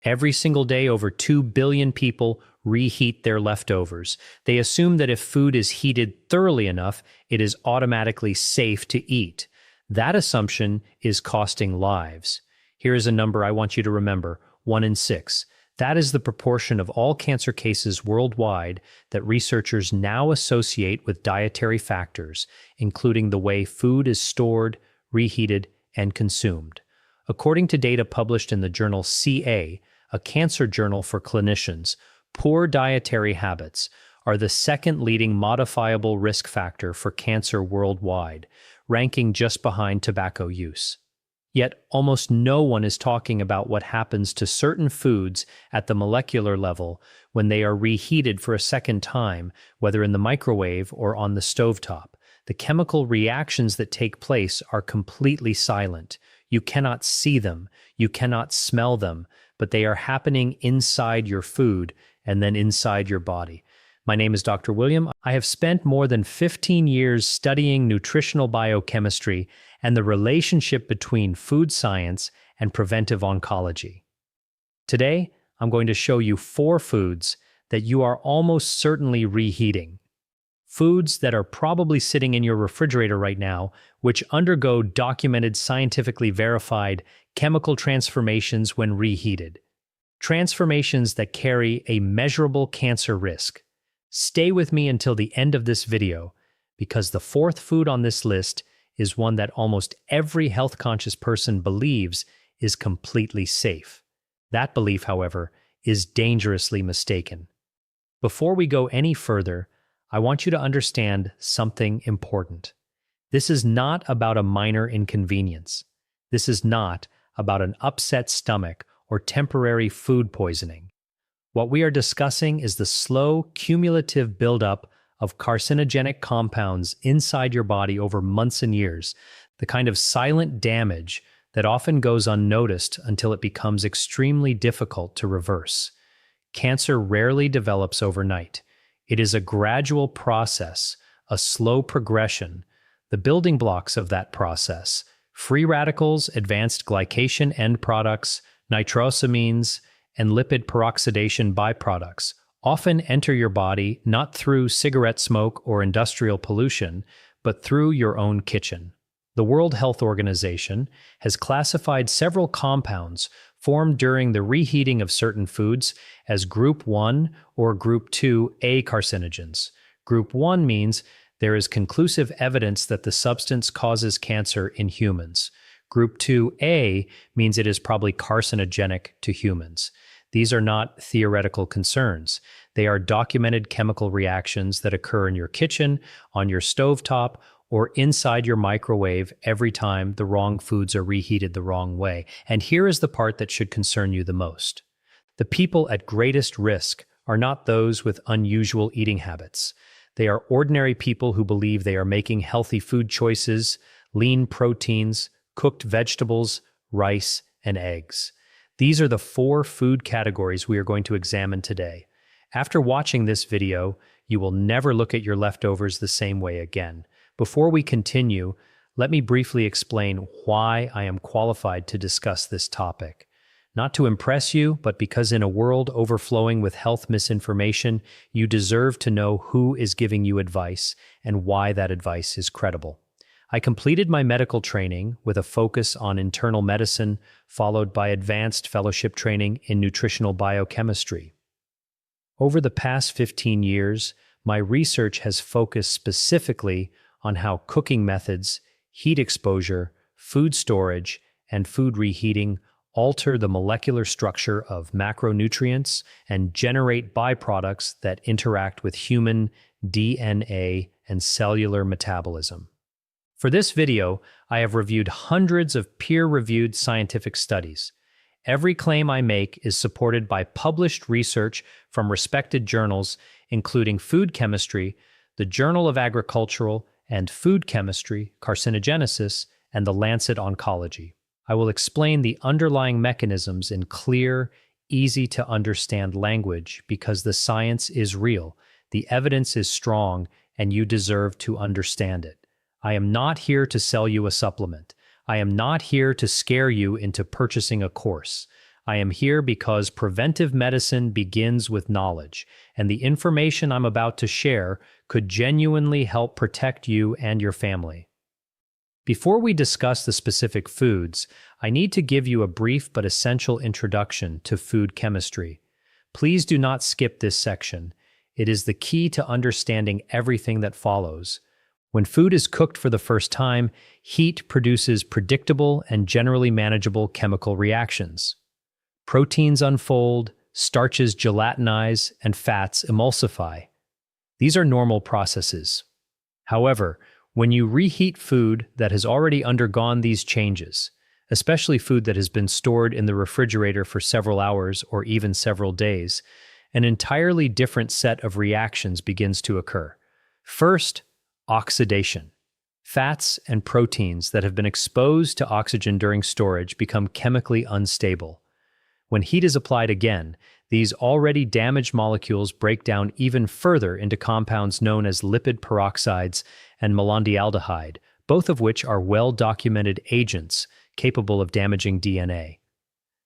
Every single day, over 2 billion people reheat their leftovers. They assume that if food is heated thoroughly enough, it is automatically safe to eat. That assumption is costing lives. Here is a number I want you to remember: 1 in 6. That is the proportion of all cancer cases worldwide that researchers now associate with dietary factors, including the way food is stored, reheated, and consumed. According to data published in the journal CA, a cancer journal for clinicians, poor dietary habits are the second leading modifiable risk factor for cancer worldwide, ranking just behind tobacco use. Yet almost no one is talking about what happens to certain foods at the molecular level when they are reheated for a second time, whether in the microwave or on the stovetop. The chemical reactions that take place are completely silent. You cannot see them, you cannot smell them, but they are happening inside your food and then inside your body. My name is Dr. William. I have spent more than 15 years studying nutritional biochemistry and the relationship between food science and preventive oncology. Today, I'm going to show you 4 foods that you are almost certainly reheating. Foods that are probably sitting in your refrigerator right now, which undergo documented, scientifically verified chemical transformations when reheated. Transformations that carry a measurable cancer risk. Stay with me until the end of this video, because the 4th food on this list is one that almost every health-conscious person believes is completely safe. That belief, however, is dangerously mistaken. Before we go any further, I want you to understand something important. This is not about a minor inconvenience. This is not about an upset stomach or temporary food poisoning. What we are discussing is the slow, cumulative buildup of carcinogenic compounds inside your body over months and years, the kind of silent damage that often goes unnoticed until it becomes extremely difficult to reverse. Cancer rarely develops overnight. It is a gradual process, a slow progression. The building blocks of that process: free radicals, advanced glycation end products, nitrosamines, and lipid peroxidation byproducts, often enter your body not through cigarette smoke or industrial pollution, but through your own kitchen. The World Health Organization has classified several compounds formed during the reheating of certain foods as Group 1 or Group 2A carcinogens. Group 1 means there is conclusive evidence that the substance causes cancer in humans. Group 2A means it is probably carcinogenic to humans. These are not theoretical concerns. They are documented chemical reactions that occur in your kitchen, on your stovetop, or inside your microwave every time the wrong foods are reheated the wrong way. And here is the part that should concern you the most. The people at greatest risk are not those with unusual eating habits. They are ordinary people who believe they are making healthy food choices, lean proteins, cooked vegetables, rice, and eggs. These are the 4 food categories we are going to examine today. After watching this video, you will never look at your leftovers the same way again. Before we continue, let me briefly explain why I am qualified to discuss this topic. Not to impress you, but because in a world overflowing with health misinformation, you deserve to know who is giving you advice and why that advice is credible. I completed my medical training with a focus on internal medicine, followed by advanced fellowship training in nutritional biochemistry. Over the past 15 years, my research has focused specifically on how cooking methods, heat exposure, food storage, and food reheating alter the molecular structure of macronutrients and generate byproducts that interact with human DNA and cellular metabolism. For this video, I have reviewed hundreds of peer-reviewed scientific studies. Every claim I make is supported by published research from respected journals, including Food Chemistry, the Journal of Agricultural and Food Chemistry, Carcinogenesis, and the Lancet Oncology. I will explain the underlying mechanisms in clear, easy-to-understand language because the science is real, the evidence is strong, and you deserve to understand it. I am not here to sell you a supplement. I am not here to scare you into purchasing a course. I am here because preventive medicine begins with knowledge, and the information I'm about to share could genuinely help protect you and your family. Before we discuss the specific foods, I need to give you a brief but essential introduction to food chemistry. Please do not skip this section. It is the key to understanding everything that follows. When food is cooked for the first time, heat produces predictable and generally manageable chemical reactions. Proteins unfold, starches gelatinize, and fats emulsify. These are normal processes. However, when you reheat food that has already undergone these changes, especially food that has been stored in the refrigerator for several hours or even several days, an entirely different set of reactions begins to occur. First, oxidation. Fats and proteins that have been exposed to oxygen during storage become chemically unstable. When heat is applied again, these already damaged molecules break down even further into compounds known as lipid peroxides and malondialdehyde, both of which are well-documented agents capable of damaging DNA.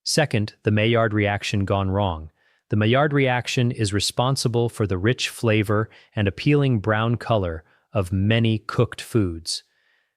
Second, the Maillard reaction gone wrong. The Maillard reaction is responsible for the rich flavor and appealing brown color of many cooked foods.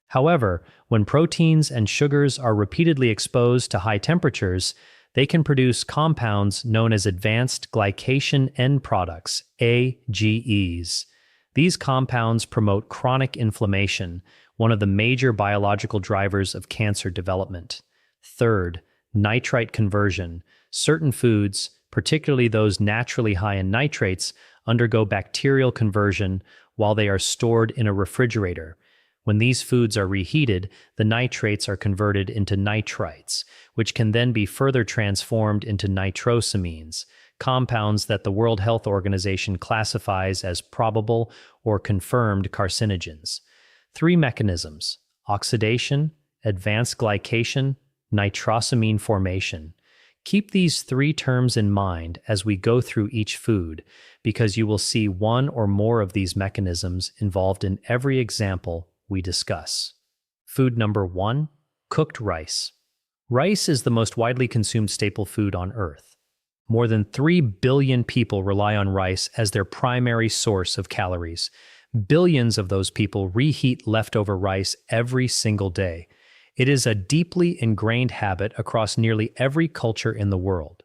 However, when proteins and sugars are repeatedly exposed to high temperatures, they can produce compounds known as advanced glycation end products, AGEs. These compounds promote chronic inflammation, one of the major biological drivers of cancer development. Third, nitrite conversion. Certain foods, particularly those naturally high in nitrates, undergo bacterial conversion while they are stored in a refrigerator. When these foods are reheated, the nitrates are converted into nitrites, which can then be further transformed into nitrosamines, compounds that the World Health Organization classifies as probable or confirmed carcinogens. Three mechanisms: oxidation, advanced glycation, nitrosamine formation. Keep these three terms in mind as we go through each food, because you will see one or more of these mechanisms involved in every example we discuss. Food number 1, cooked rice. Rice is the most widely consumed staple food on Earth. More than 3 billion people rely on rice as their primary source of calories. Billions of those people reheat leftover rice every single day. It is a deeply ingrained habit across nearly every culture in the world.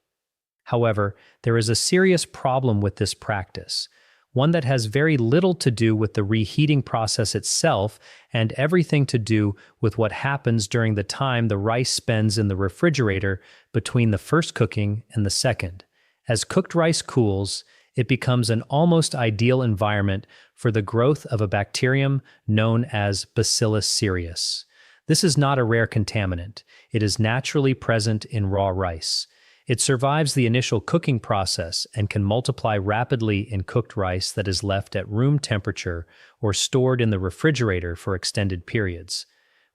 However, there is a serious problem with this practice, one that has very little to do with the reheating process itself and everything to do with what happens during the time the rice spends in the refrigerator between the first cooking and the second. As cooked rice cools, it becomes an almost ideal environment for the growth of a bacterium known as Bacillus cereus. This is not a rare contaminant. It is naturally present in raw rice. It survives the initial cooking process and can multiply rapidly in cooked rice that is left at room temperature or stored in the refrigerator for extended periods.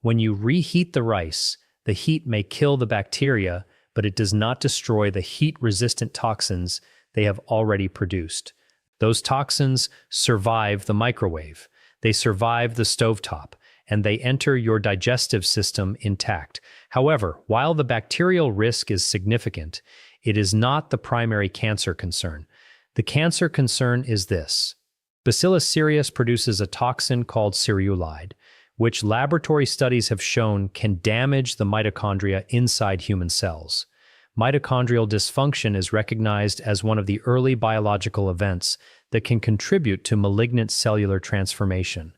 When you reheat the rice, the heat may kill the bacteria, but it does not destroy the heat-resistant toxins they have already produced. Those toxins survive the microwave. They survive the stovetop, and they enter your digestive system intact. However, while the bacterial risk is significant, it is not the primary cancer concern. The cancer concern is this. Bacillus cereus produces a toxin called cereulide, which laboratory studies have shown can damage the mitochondria inside human cells. Mitochondrial dysfunction is recognized as one of the early biological events that can contribute to malignant cellular transformation,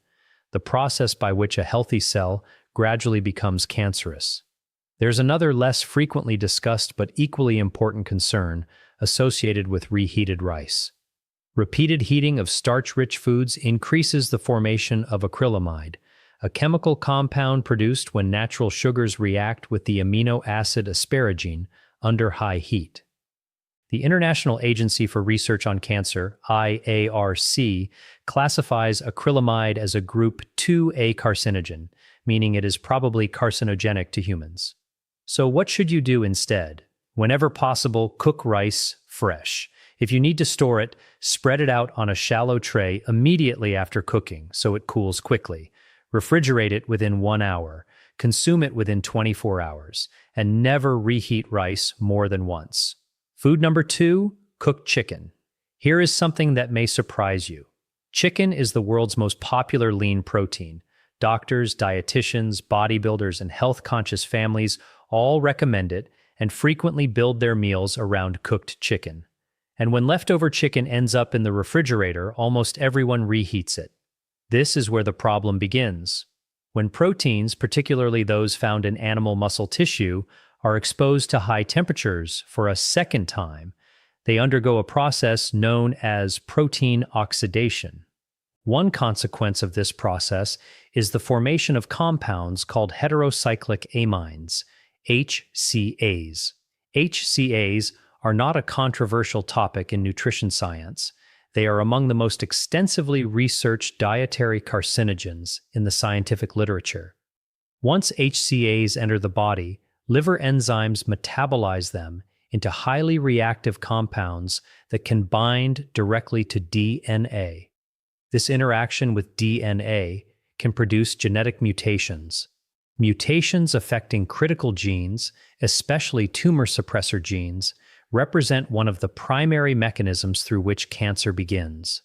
the process by which a healthy cell gradually becomes cancerous. There's another less frequently discussed but equally important concern associated with reheated rice. Repeated heating of starch-rich foods increases the formation of acrylamide, a chemical compound produced when natural sugars react with the amino acid asparagine under high heat. The International Agency for Research on Cancer, IARC, classifies acrylamide as a group 2A carcinogen, meaning it is probably carcinogenic to humans. So what should you do instead? Whenever possible, cook rice fresh. If you need to store it, spread it out on a shallow tray immediately after cooking so it cools quickly. Refrigerate it within 1 hour. consume it within 24 hours, and never reheat rice more than once. Food number 2, cooked chicken. Here is something that may surprise you. Chicken is the world's most popular lean protein. Doctors, dietitians, bodybuilders, and health-conscious families all recommend it and frequently build their meals around cooked chicken. And when leftover chicken ends up in the refrigerator, almost everyone reheats it. This is where the problem begins. When proteins, particularly those found in animal muscle tissue, are exposed to high temperatures for a second time, they undergo a process known as protein oxidation. One consequence of this process is the formation of compounds called heterocyclic amines, HCAs. HCAs are not a controversial topic in nutrition science. They are among the most extensively researched dietary carcinogens in the scientific literature. Once HCAs enter the body, liver enzymes metabolize them into highly reactive compounds that can bind directly to DNA. This interaction with DNA can produce genetic mutations. Mutations affecting critical genes, especially tumor suppressor genes, represent one of the primary mechanisms through which cancer begins.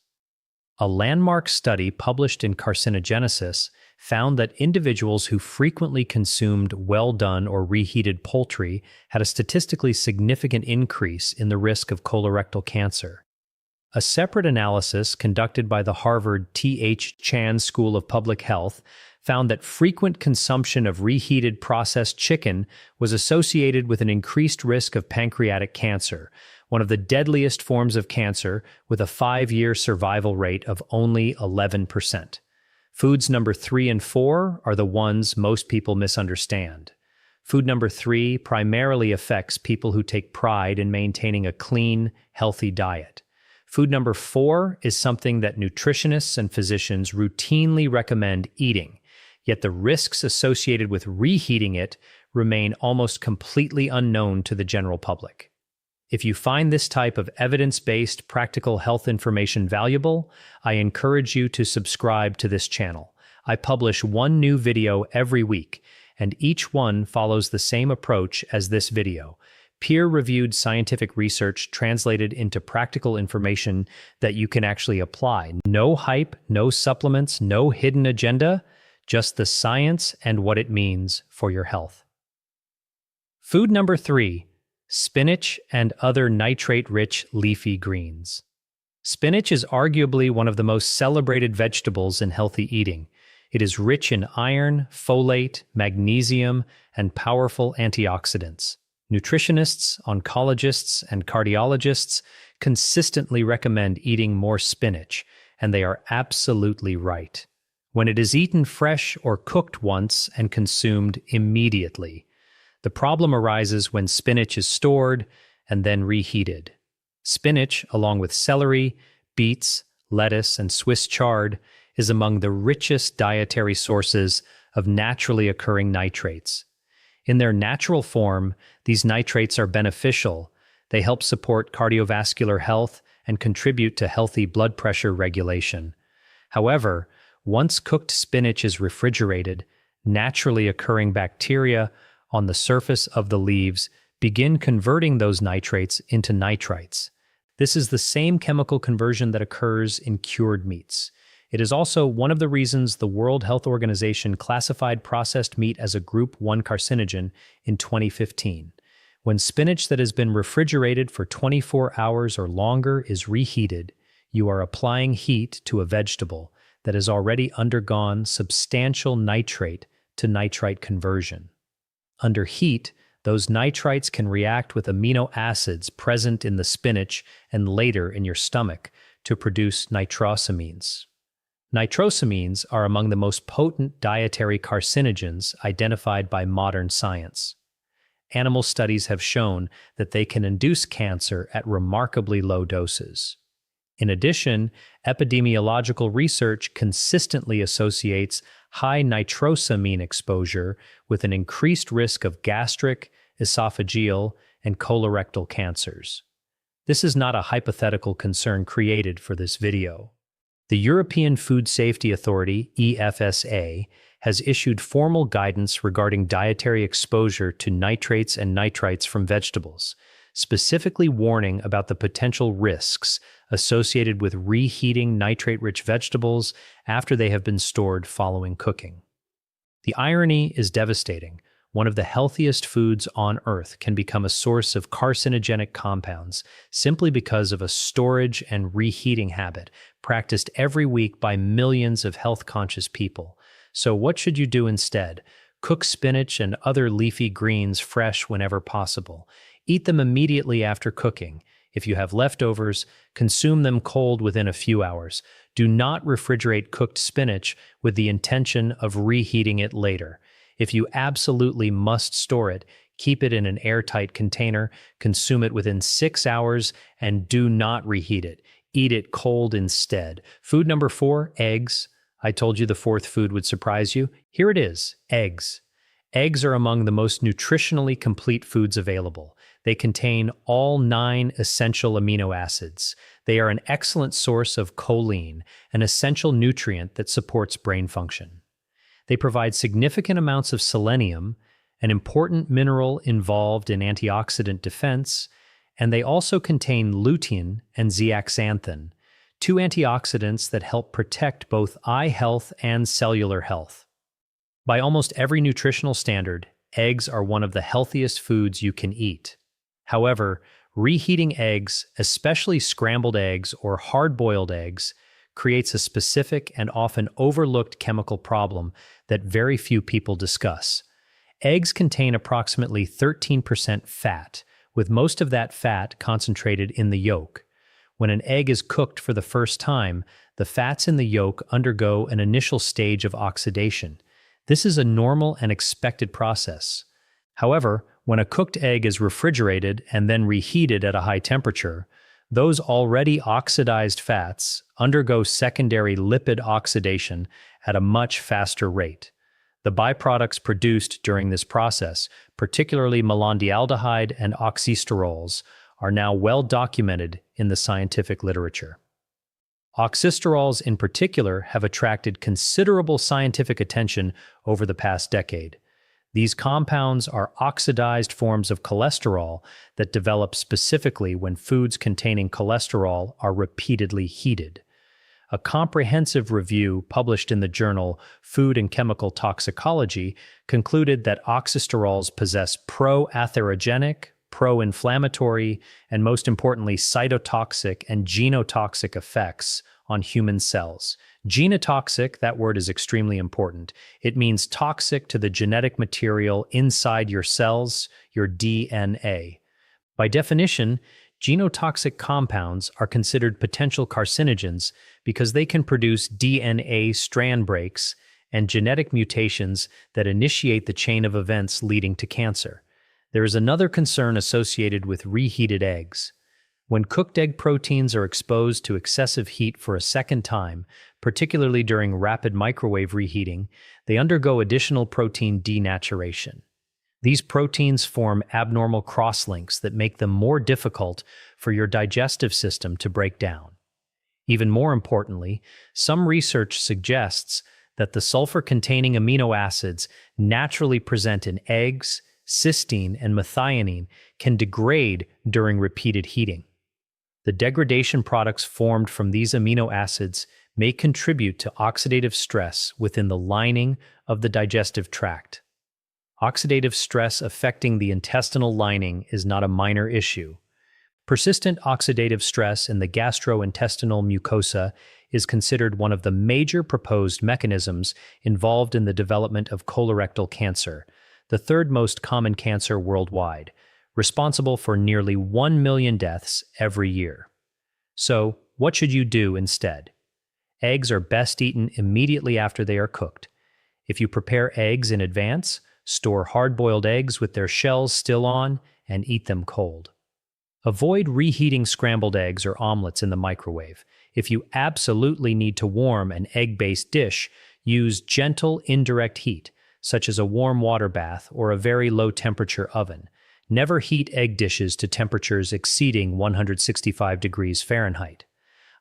A landmark study published in Carcinogenesis found that individuals who frequently consumed well-done or reheated poultry had a statistically significant increase in the risk of colorectal cancer. A separate analysis conducted by the Harvard T.H. Chan School of Public Health found that frequent consumption of reheated processed chicken was associated with an increased risk of pancreatic cancer, one of the deadliest forms of cancer, with a 5-year survival rate of only 11%. Foods number 3 and 4 are the ones most people misunderstand. Food number 3 primarily affects people who take pride in maintaining a clean, healthy diet. Food number 4 is something that nutritionists and physicians routinely recommend eating, yet the risks associated with reheating it remain almost completely unknown to the general public. If you find this type of evidence-based practical health information valuable, I encourage you to subscribe to this channel. I publish one new video every week, and each one follows the same approach as this video: peer-reviewed scientific research translated into practical information that you can actually apply. No hype, no supplements, no hidden agenda, just the science and what it means for your health. Food number 3. Spinach and other nitrate-rich leafy greens. Spinach is arguably one of the most celebrated vegetables in healthy eating. It is rich in iron, folate, magnesium, and powerful antioxidants. Nutritionists, oncologists, and cardiologists consistently recommend eating more spinach, and they are absolutely right. When it is eaten fresh or cooked once and consumed immediately. The problem arises when spinach is stored and then reheated. Spinach, along with celery, beets, lettuce, and Swiss chard, is among the richest dietary sources of naturally occurring nitrates. In their natural form, these nitrates are beneficial. They help support cardiovascular health and contribute to healthy blood pressure regulation. However, once cooked spinach is refrigerated, naturally occurring bacteria on the surface of the leaves begin converting those nitrates into nitrites. This is the same chemical conversion that occurs in cured meats. It is also one of the reasons the World Health Organization classified processed meat as a Group 1 carcinogen in 2015. When spinach that has been refrigerated for 24 hours or longer is reheated, you are applying heat to a vegetable that has already undergone substantial nitrate to nitrite conversion. Under heat, those nitrites can react with amino acids present in the spinach and later in your stomach to produce nitrosamines. Nitrosamines are among the most potent dietary carcinogens identified by modern science. Animal studies have shown that they can induce cancer at remarkably low doses. In addition, epidemiological research consistently associates high nitrosamine exposure with an increased risk of gastric, esophageal, and colorectal cancers. This is not a hypothetical concern created for this video. The European Food Safety Authority, EFSA, has issued formal guidance regarding dietary exposure to nitrates and nitrites from vegetables, specifically warning about the potential risks associated with reheating nitrate-rich vegetables after they have been stored following cooking. The irony is devastating. One of the healthiest foods on Earth can become a source of carcinogenic compounds simply because of a storage and reheating habit practiced every week by millions of health-conscious people. So what should you do instead? Cook spinach and other leafy greens fresh whenever possible. Eat them immediately after cooking. If you have leftovers, consume them cold within a few hours. Do not refrigerate cooked spinach with the intention of reheating it later. If you absolutely must store it, keep it in an airtight container, consume it within 6 hours, and do not reheat it. Eat it cold instead. Food number 4, eggs. I told you the fourth food would surprise you. Here it is, eggs. Eggs are among the most nutritionally complete foods available. They contain all 9 essential amino acids. They are an excellent source of choline, an essential nutrient that supports brain function. They provide significant amounts of selenium, an important mineral involved in antioxidant defense, and they also contain lutein and zeaxanthin, 2 antioxidants that help protect both eye health and cellular health. By almost every nutritional standard, eggs are one of the healthiest foods you can eat. However, reheating eggs, especially scrambled eggs or hard-boiled eggs, creates a specific and often overlooked chemical problem that very few people discuss. Eggs contain approximately 13% fat, with most of that fat concentrated in the yolk. When an egg is cooked for the first time, the fats in the yolk undergo an initial stage of oxidation. This is a normal and expected process. However, when a cooked egg is refrigerated and then reheated at a high temperature, those already oxidized fats undergo secondary lipid oxidation at a much faster rate. The byproducts produced during this process, particularly malondialdehyde and oxysterols, are now well documented in the scientific literature. Oxysterols in particular have attracted considerable scientific attention over the past decade. These compounds are oxidized forms of cholesterol that develop specifically when foods containing cholesterol are repeatedly heated. A comprehensive review published in the journal Food and Chemical Toxicology concluded that oxysterols possess pro-atherogenic, pro-inflammatory, and most importantly, cytotoxic and genotoxic effects on human cells. Genotoxic, that word is extremely important. It means toxic to the genetic material inside your cells, your DNA. By definition, genotoxic compounds are considered potential carcinogens because they can produce DNA strand breaks and genetic mutations that initiate the chain of events leading to cancer. There is another concern associated with reheated eggs. When cooked egg proteins are exposed to excessive heat for a second time, particularly during rapid microwave reheating, they undergo additional protein denaturation. These proteins form abnormal crosslinks that make them more difficult for your digestive system to break down. Even more importantly, some research suggests that the sulfur-containing amino acids naturally present in eggs, cysteine, and methionine can degrade during repeated heating. The degradation products formed from these amino acids may contribute to oxidative stress within the lining of the digestive tract. Oxidative stress affecting the intestinal lining is not a minor issue. Persistent oxidative stress in the gastrointestinal mucosa is considered one of the major proposed mechanisms involved in the development of colorectal cancer, the third most common cancer worldwide, responsible for nearly 1 million deaths every year. So, what should you do instead? Eggs are best eaten immediately after they are cooked. If you prepare eggs in advance, store hard-boiled eggs with their shells still on and eat them cold. Avoid reheating scrambled eggs or omelets in the microwave. If you absolutely need to warm an egg-based dish, use gentle indirect heat, such as a warm water bath or a very low-temperature oven. Never heat egg dishes to temperatures exceeding 165 degrees Fahrenheit.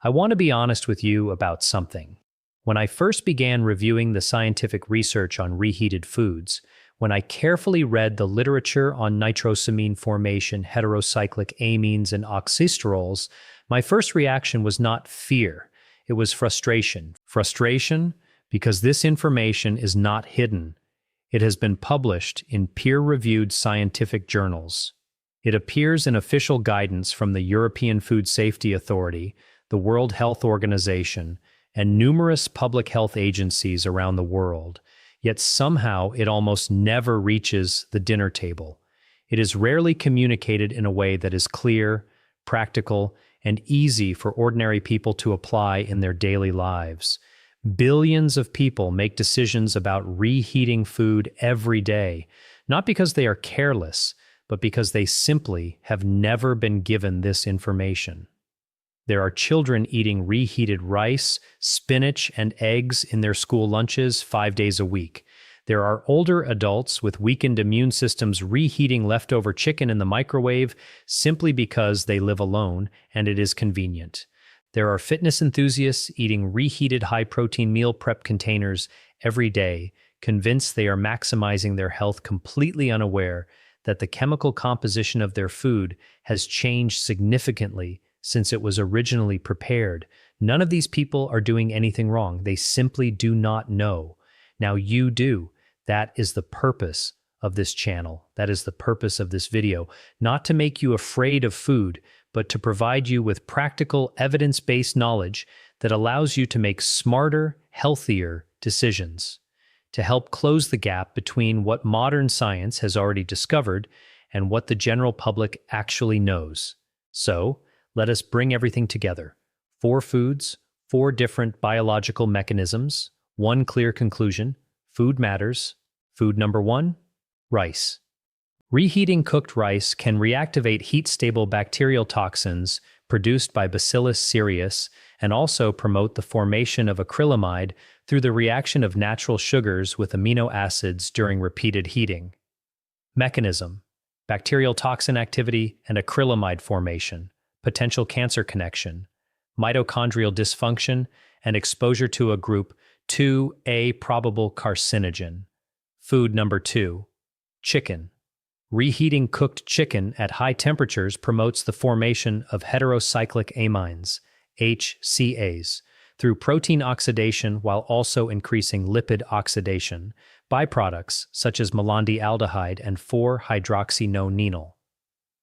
I want to be honest with you about something. When I first began reviewing the scientific research on reheated foods, when I carefully read the literature on nitrosamine formation, heterocyclic amines, and oxysterols, my first reaction was not fear. It was frustration. Frustration because this information is not hidden. It has been published in peer-reviewed scientific journals. It appears in official guidance from the European Food Safety Authority, the World Health Organization, and numerous public health agencies around the world. Yet somehow it almost never reaches the dinner table. It is rarely communicated in a way that is clear, practical, and easy for ordinary people to apply in their daily lives. Billions of people make decisions about reheating food every day, not because they are careless, but because they simply have never been given this information. There are children eating reheated rice, spinach, and eggs in their school lunches 5 days a week. There are older adults with weakened immune systems reheating leftover chicken in the microwave simply because they live alone and it is convenient. There are fitness enthusiasts eating reheated high-protein meal prep containers every day, convinced they are maximizing their health, completely unaware that the chemical composition of their food has changed significantly since it was originally prepared. None of these people are doing anything wrong. They simply do not know. Now you do. That is the purpose of this channel. That is the purpose of this video. Not to make you afraid of food, but to provide you with practical, evidence-based knowledge that allows you to make smarter, healthier decisions, to help close the gap between what modern science has already discovered and what the general public actually knows. So, let us bring everything together. 4 foods, 4 different biological mechanisms, 1 clear conclusion: food matters. Food number 1, rice. Reheating cooked rice can reactivate heat-stable bacterial toxins produced by Bacillus cereus and also promote the formation of acrylamide through the reaction of natural sugars with amino acids during repeated heating. Mechanism: bacterial toxin activity and acrylamide formation, potential cancer connection, mitochondrial dysfunction, and exposure to a group 2A probable carcinogen. Food number 2, chicken. Reheating cooked chicken at high temperatures promotes the formation of heterocyclic amines, HCAs, through protein oxidation while also increasing lipid oxidation, byproducts such as melandialdehyde and 4-hydroxynonenal.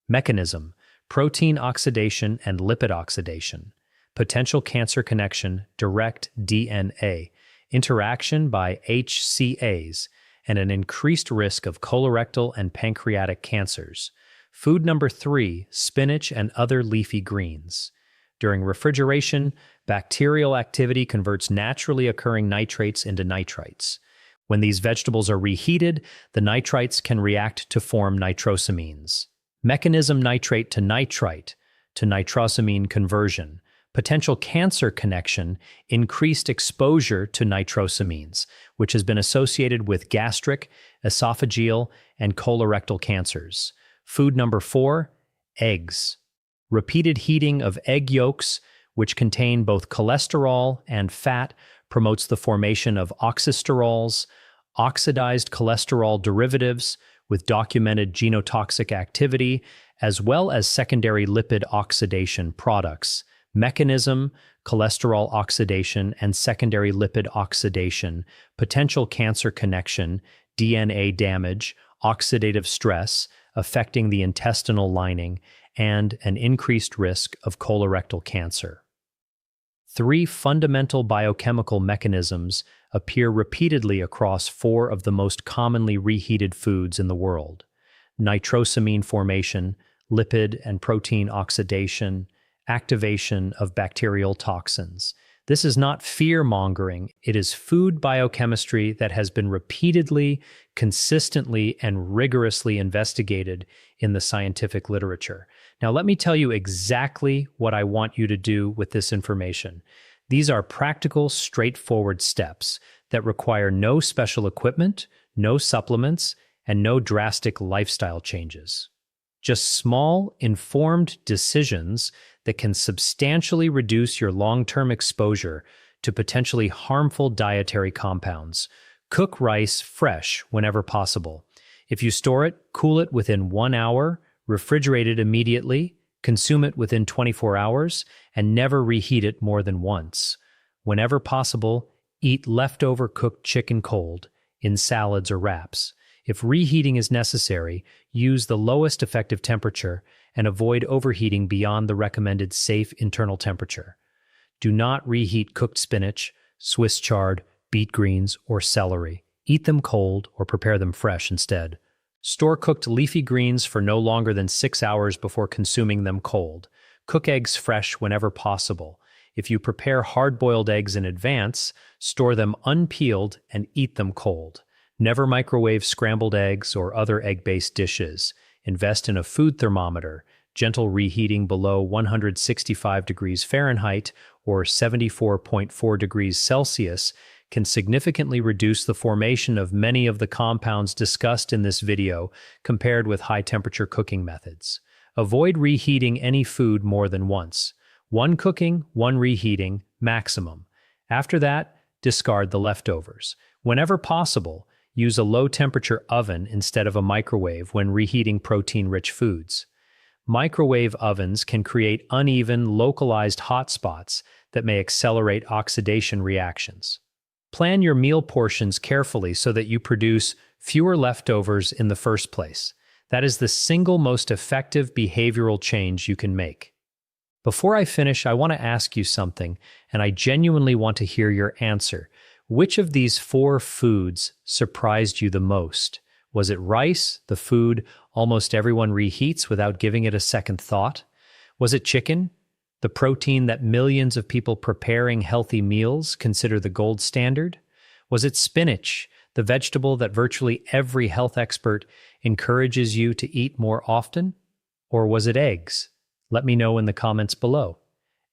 Mechanism: protein oxidation and lipid oxidation, potential cancer connection, direct DNA, interaction by HCAs, and an increased risk of colorectal and pancreatic cancers. Food number 3, spinach and other leafy greens. During refrigeration, bacterial activity converts naturally occurring nitrates into nitrites. When these vegetables are reheated, the nitrites can react to form nitrosamines. Mechanism: nitrate to nitrite, to nitrosamine conversion. Potential cancer connection: increased exposure to nitrosamines, which has been associated with gastric, esophageal, and colorectal cancers. Food number 4, eggs. Repeated heating of egg yolks, which contain both cholesterol and fat, promotes the formation of oxysterols, oxidized cholesterol derivatives with documented genotoxic activity, as well as secondary lipid oxidation products. Mechanism: cholesterol oxidation and secondary lipid oxidation, potential cancer connection, DNA damage, oxidative stress affecting the intestinal lining, and an increased risk of colorectal cancer. 3 fundamental biochemical mechanisms appear repeatedly across 4 of the most commonly reheated foods in the world: nitrosamine formation, lipid and protein oxidation, activation of bacterial toxins. This is not fear-mongering. It is food biochemistry that has been repeatedly, consistently, and rigorously investigated in the scientific literature. Now, let me tell you exactly what I want you to do with this information. These are practical, straightforward steps that require no special equipment, no supplements, and no drastic lifestyle changes. Just small, informed decisions that can substantially reduce your long-term exposure to potentially harmful dietary compounds. Cook rice fresh whenever possible. If you store it, cool it within 1 hour, refrigerate it immediately, consume it within 24 hours, and never reheat it more than once. Whenever possible, eat leftover cooked chicken cold, in salads or wraps. If reheating is necessary, use the lowest effective temperature and avoid overheating beyond the recommended safe internal temperature. Do not reheat cooked spinach, Swiss chard, beet greens, or celery. Eat them cold or prepare them fresh instead. Store cooked leafy greens for no longer than 6 hours before consuming them cold. Cook eggs fresh whenever possible. If you prepare hard-boiled eggs in advance, store them unpeeled and eat them cold. Never microwave scrambled eggs or other egg-based dishes. Invest in a food thermometer. Gentle reheating below 165 degrees Fahrenheit or 74.4 degrees Celsius can significantly reduce the formation of many of the compounds discussed in this video compared with high-temperature cooking methods. Avoid reheating any food more than once. One cooking, one reheating, maximum. After that, discard the leftovers. Whenever possible, use a low-temperature oven instead of a microwave when reheating protein-rich foods. Microwave ovens can create uneven, localized hotspots that may accelerate oxidation reactions. Plan your meal portions carefully so that you produce fewer leftovers in the first place. That is the single most effective behavioral change you can make. Before I finish, I want to ask you something, and I genuinely want to hear your answer. Which of these 4 foods surprised you the most? Was it rice, the food almost everyone reheats without giving it a second thought? Was it chicken, the protein that millions of people preparing healthy meals consider the gold standard? Was it spinach, the vegetable that virtually every health expert encourages you to eat more often? Or was it eggs? Let me know in the comments below.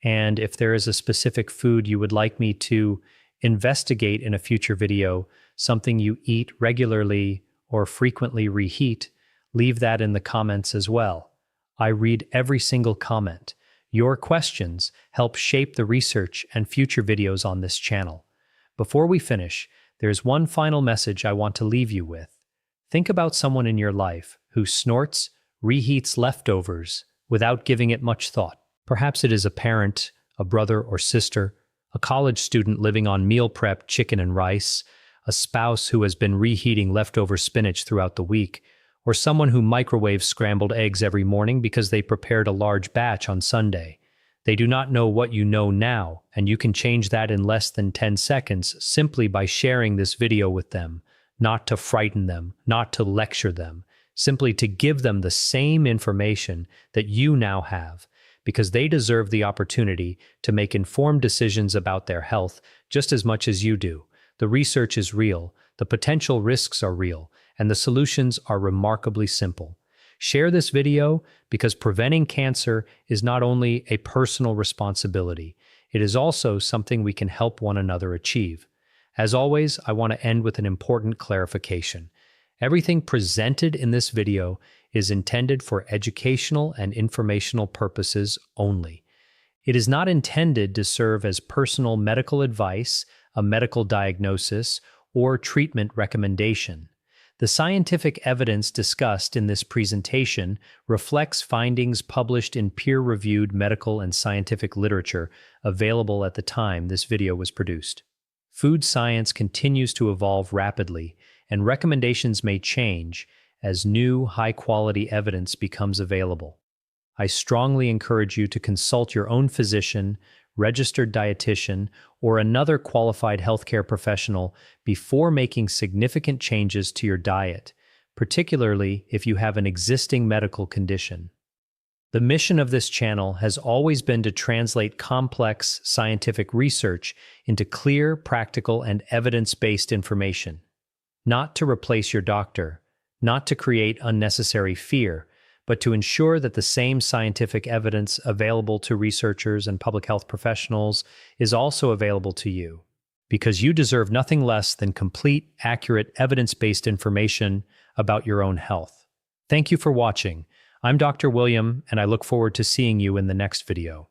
And if there is a specific food you would like me to investigate in a future video, something you eat regularly or frequently reheat, leave that in the comments as well. I read every single comment. Your questions help shape the research and future videos on this channel. Before we finish, there's one final message I want to leave you with. Think about someone in your life who snorts, reheats leftovers without giving it much thought. Perhaps it is a parent, a brother or sister, a college student living on meal prep chicken and rice, a spouse who has been reheating leftover spinach throughout the week, or someone who microwaves scrambled eggs every morning because they prepared a large batch on Sunday. They do not know what you know now, and you can change that in less than 10 seconds simply by sharing this video with them, not to frighten them, not to lecture them, simply to give them the same information that you now have, because they deserve the opportunity to make informed decisions about their health just as much as you do. The research is real, the potential risks are real, and the solutions are remarkably simple. Share this video because preventing cancer is not only a personal responsibility, it is also something we can help one another achieve. As always, I want to end with an important clarification. Everything presented in this video is intended for educational and informational purposes only. It is not intended to serve as personal medical advice, a medical diagnosis, or treatment recommendation. The scientific evidence discussed in this presentation reflects findings published in peer-reviewed medical and scientific literature available at the time this video was produced. Food science continues to evolve rapidly, and recommendations may change as new, high-quality evidence becomes available. I strongly encourage you to consult your own physician, registered dietitian, or another qualified healthcare professional before making significant changes to your diet, particularly if you have an existing medical condition. The mission of this channel has always been to translate complex scientific research into clear, practical, and evidence-based information. Not to replace your doctor, not to create unnecessary fear, but to ensure that the same scientific evidence available to researchers and public health professionals is also available to you, because you deserve nothing less than complete, accurate, evidence-based information about your own health. Thank you for watching. I'm Dr. William, and I look forward to seeing you in the next video.